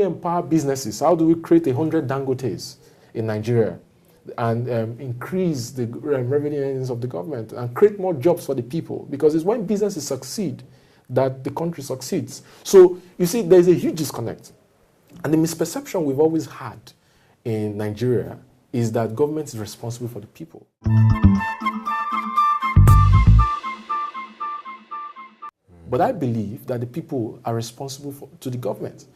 we empower businesses? How do we create 100 Dangotes in Nigeria and increase the revenue earnings of the government and create more jobs for the people? Because it's when businesses succeed that the country succeeds. So you see, there's a huge disconnect. And the misperception we've always had in Nigeria is that government is responsible for the people. But I believe that the people are responsible to the government.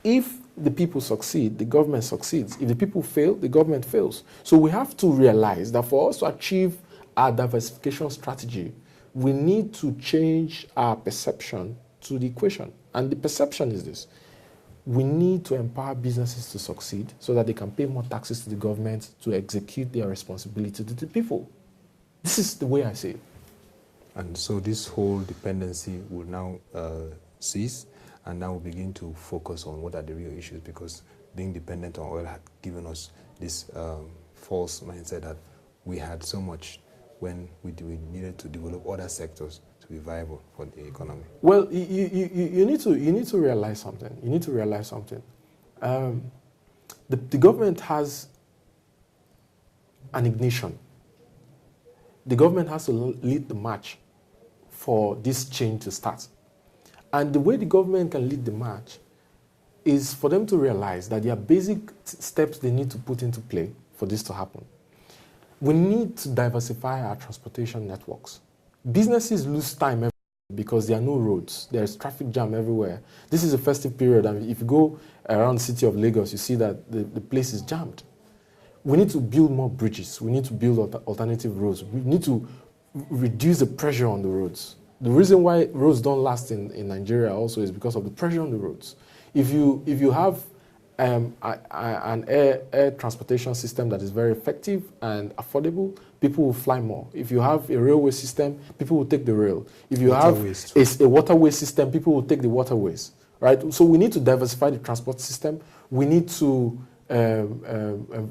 If the people succeed, the government succeeds. If the people fail, the government fails. So we have to realize that for us to achieve our diversification strategy, we need to change our perception to the equation. And the perception is this: we need to empower businesses to succeed so that they can pay more taxes to the government to execute their responsibility to the people. This is the way I see it. And so this whole dependency will now cease, and now we'll begin to focus on what are the real issues, because being dependent on oil had given us this false mindset that we had so much when we needed to develop other sectors to be viable for the economy. Well, you need to realize something. You need to realize something. The government has an ignition. The government has to lead the march for this change to start. And the way the government can lead the march is for them to realize that there are basic steps they need to put into play for this to happen. We need to diversify our transportation networks. Businesses lose time because there are no roads. There is traffic jam everywhere. This is a festive period, and if you go around the city of Lagos, you see that the place is jammed. We need to build more bridges. We need to build alternative roads. We need to reduce the pressure on the roads. The reason why roads don't last in Nigeria also is because of the pressure on the roads. If you have an air transportation system that is very effective and affordable, people will fly more. If you have a railway system, people will take the rail. If you have a waterway system, people will take the waterways. Right? So we need to diversify the transport system. We need to,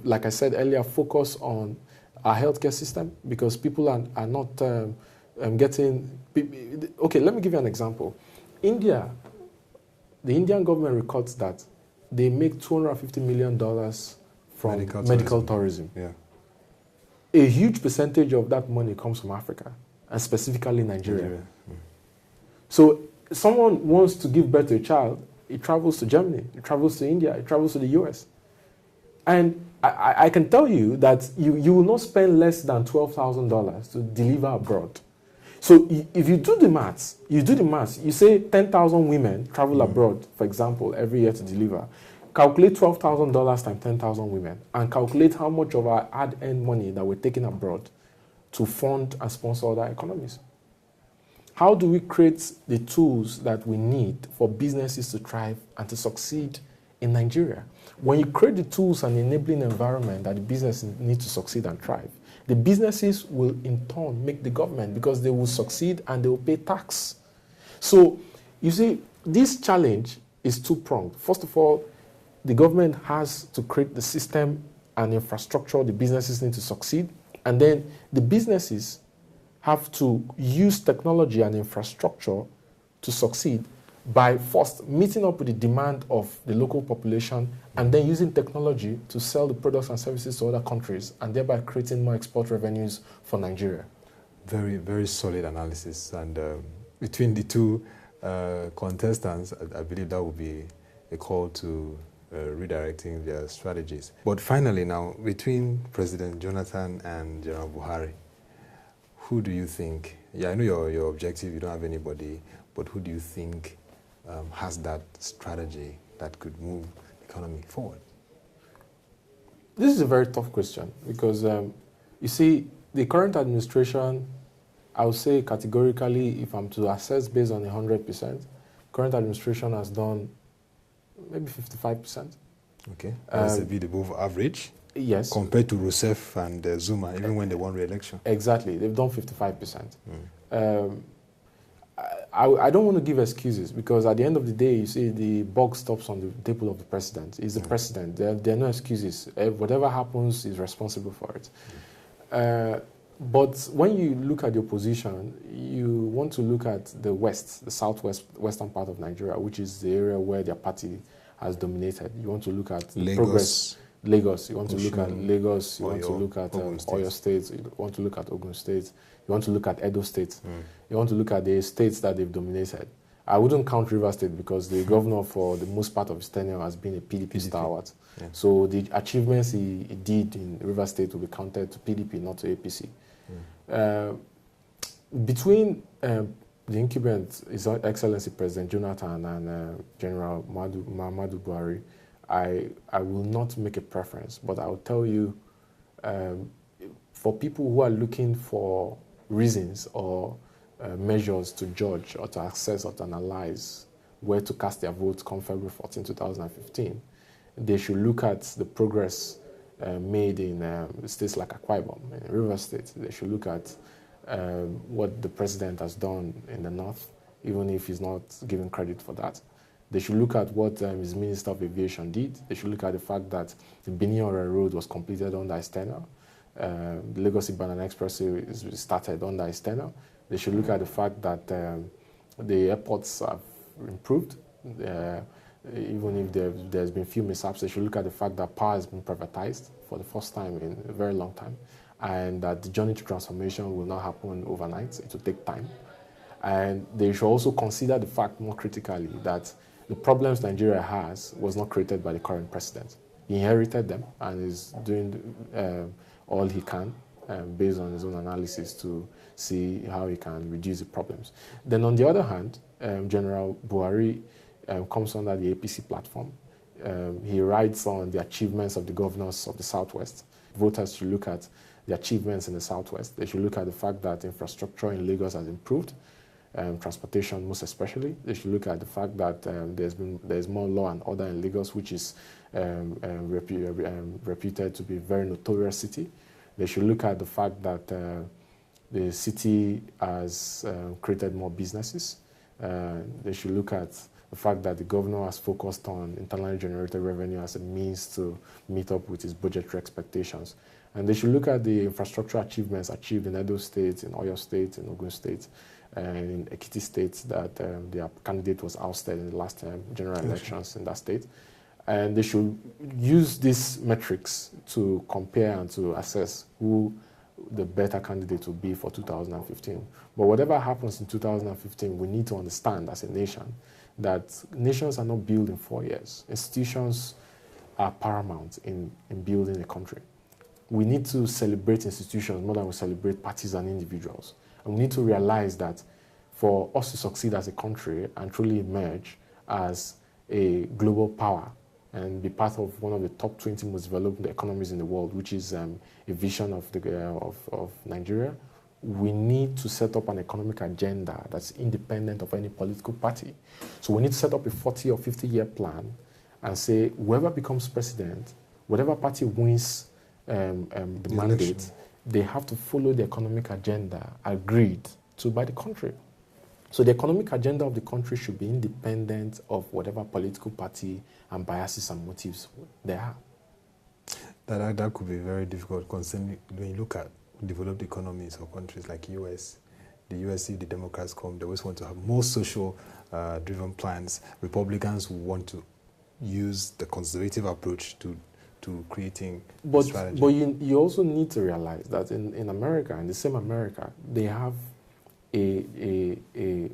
like I said earlier, focus on our healthcare system, because people are not getting... Okay, let me give you an example. India, the Indian government records that they make $250 million from medical tourism. Yeah. A huge percentage of that money comes from Africa, and specifically Nigeria. So someone wants to give birth to a child, it travels to Germany, it travels to India, it travels to the US. And I can tell you that you will not spend less than $12,000 to deliver abroad. So if you do the maths, you say 10,000 women travel abroad, for example, every year to deliver. Calculate $12,000 times 10,000 women, and calculate how much of our hard-earned money that we're taking abroad to fund and sponsor other economies. How do we create the tools that we need for businesses to thrive and to succeed in Nigeria? When you create the tools and enabling environment that the business needs to succeed and thrive, the businesses will in turn make the government, because they will succeed and they will pay tax. So, you see, this challenge is two-pronged. First of all, the government has to create the system and infrastructure the businesses need to succeed, and then the businesses have to use technology and infrastructure to succeed by first meeting up with the demand of the local population, and then using technology to sell the products and services to other countries, and thereby creating more export revenues for Nigeria. Very, very solid analysis. And between the two contestants, I believe that would be a call to redirecting their strategies. But finally now, between President Jonathan and General Buhari, who do you think, I know your objective, you don't have anybody, but who do you think has that strategy that could move the economy forward? This is a very tough question, because you see, the current administration, I would say categorically, if I'm to assess based on 100%, current administration has done maybe 55%. Okay, that's a bit above average. Yes. Compared to Rousseff and Zuma, even when they won re-election. Exactly, they've done 55%. I don't want to give excuses, because at the end of the day, you see, the buck stops on the table of the president. He's the president. There are no excuses. Whatever happens, he's responsible for it. But when you look at your position, you want to look at the west, the western part of Nigeria, which is the area where their party has dominated. You want to look at Lagos, progress. Lagos. You want to look at Osun, Lagos. You want to Oyo, look at Ogun Oyo State. You want to look at Ogun State. You want to look at Edo State. You want to look at the states that they've dominated. I wouldn't count River State because the governor for the most part of his tenure has been a PDP stalwart. Yeah. So the achievements he did in River State will be counted to PDP, not to APC. Between the incumbent, His Excellency President Jonathan and General Muhammadu Buhari, I will not make a preference, but I will tell you, for people who are looking for reasons or measures to judge or to assess or to analyze where to cast their votes come February 14, 2015, they should look at the progress made in states like Akwa Ibom, in River State. They should look at what the president has done in the north, even if he's not given credit for that. They should look at what his Minister of Aviation did. They should look at the fact that the Benin-Ore Road was completed under his tenure. The Lagos-Ibadan Expressway is started under his tenure. They should look at the fact that the airports have improved. Even if there's been few mishaps, they should look at the fact that power has been privatized for the first time in a very long time, and that the journey to transformation will not happen overnight. It will take time. And they should also consider the fact more critically that the problems Nigeria has was not created by the current president. He inherited them and is doing all he can based on his own analysis to see how he can reduce the problems. Then on the other hand, General Buhari comes under the APC platform. He rides on the achievements of the governors of the Southwest. Voters should look at the achievements in the Southwest. They should look at the fact that infrastructure in Lagos has improved, transportation most especially. They should look at the fact that there's more law and order in Lagos, which is reputed to be a very notorious city. They should look at the fact that the city has created more businesses. They should look at the fact that the governor has focused on internally generated revenue as a means to meet up with his budgetary expectations. And they should look at the infrastructure achievements achieved in Edo State, in Oyo State, in Ogun State, and in Ekiti State that their candidate was ousted in the last general elections in that state. And they should use these metrics to compare and to assess who the better candidate will be for 2015. But whatever happens in 2015, we need to understand as a nation that nations are not built in 4 years. Institutions are paramount in building a country. We need to celebrate institutions more than we celebrate parties and individuals. And we need to realize that for us to succeed as a country and truly emerge as a global power and be part of one of the top 20 most developed economies in the world, which is a vision of Nigeria, we need to set up an economic agenda that's independent of any political party. So we need to set up a 40 or 50-year plan and say whoever becomes president, whatever party wins the mandate, they have to follow the economic agenda agreed to by the country. So the economic agenda of the country should be independent of whatever political party and biases and motives there are. That could be very difficult concerning when you look at developed economies or countries like US. The US, if the Democrats come, they always want to have more social driven plans. Republicans want to use the conservative approach to creating strategy. But you also need to realize that in America, in the same America, they have a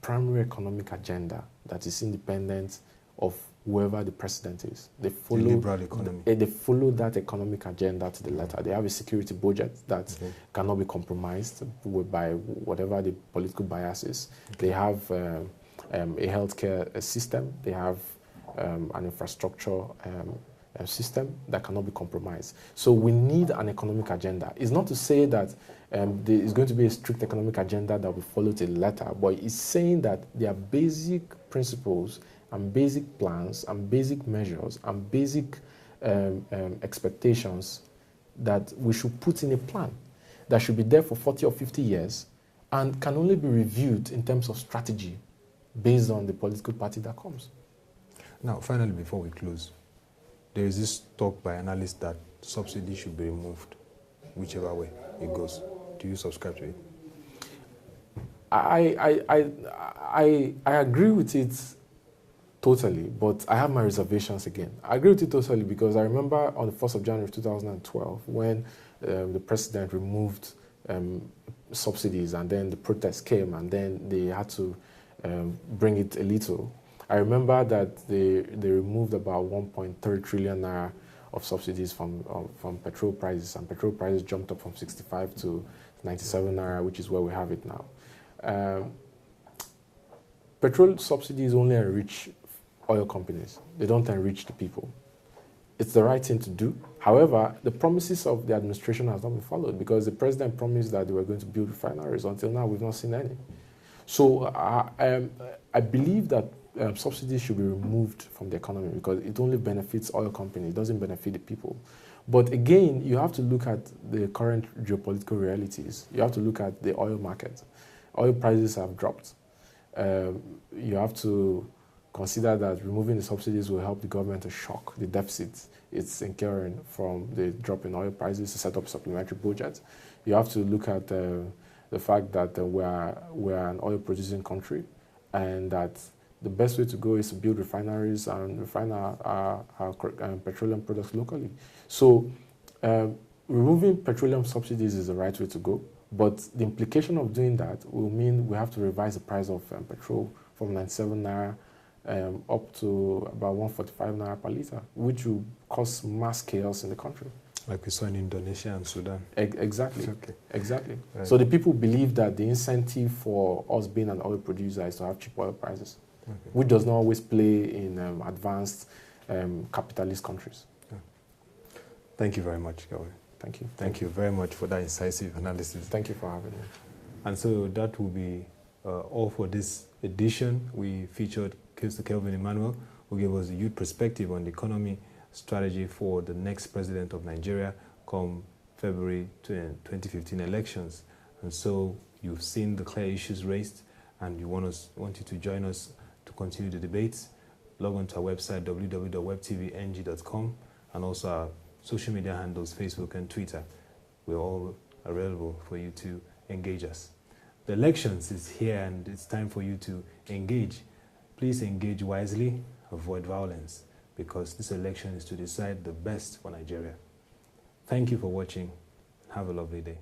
primary economic agenda that is independent of whoever the president is. They follow the liberal economy. They follow that economic agenda to the letter. They have a security budget that cannot be compromised by whatever the political bias is. They have a healthcare system. They have an infrastructure system that cannot be compromised. So we need an economic agenda. It's not to say that there is going to be a strict economic agenda that will follow to the letter, but it's saying that there are basic principles and basic plans and basic measures and basic expectations that we should put in a plan that should be there for 40 or 50 years and can only be reviewed in terms of strategy based on the political party that comes. Now, finally, before we close, there is this talk by analysts that subsidies should be removed, whichever way it goes. Do you subscribe to it? I agree with it totally, but I have my reservations again. I agree with you totally because I remember on the 1st of January 2012 when the president removed subsidies and then the protests came and then they had to bring it a little. I remember that they removed about 1.3 trillion naira of subsidies from petrol prices, and petrol prices jumped up from 65 to 97 naira, which is where we have it now. Petrol subsidies only enrich oil companies. They don't enrich the people. It's the right thing to do. However, the promises of the administration has not been followed because the president promised that they were going to build refineries. Until now, we've not seen any. So I believe that subsidies should be removed from the economy because it only benefits oil companies. It doesn't benefit the people. But again, you have to look at the current geopolitical realities. You have to look at the oil market. Oil prices have dropped. You have to consider that removing the subsidies will help the government to shock the deficit it's incurring from the drop in oil prices to set up supplementary budgets. You have to look at the fact that we're an oil-producing country and that the best way to go is to build refineries and refine our petroleum products locally. So removing petroleum subsidies is the right way to go, but the implication of doing that will mean we have to revise the price of petrol from 97 naira up to about 145 naira per litre, which will cause mass chaos in the country. Like we saw in Indonesia and Sudan. Exactly. Okay. Exactly. Right. So the people believe that the incentive for us being an oil producer is to have cheap oil prices, which does not always play in advanced capitalist countries. Yeah. Thank you very much, Kelvin. Thank you. Thank you very much for that incisive analysis. Thank you for having me. And so that will be all for this edition. We featured Mr. Kelvin Emmanuel, who gave us a youth perspective on the economy strategy for the next president of Nigeria come February 2015 elections. And so you've seen the clear issues raised and we want you to join us to continue the debates. Log on to our website www.webtvng.com and also our social media handles, Facebook and Twitter. We're all available for you to engage us. The elections is here and it's time for you to engage. Please engage wisely, avoid violence, because this election is to decide the best for Nigeria. Thank you for watching. Have a lovely day.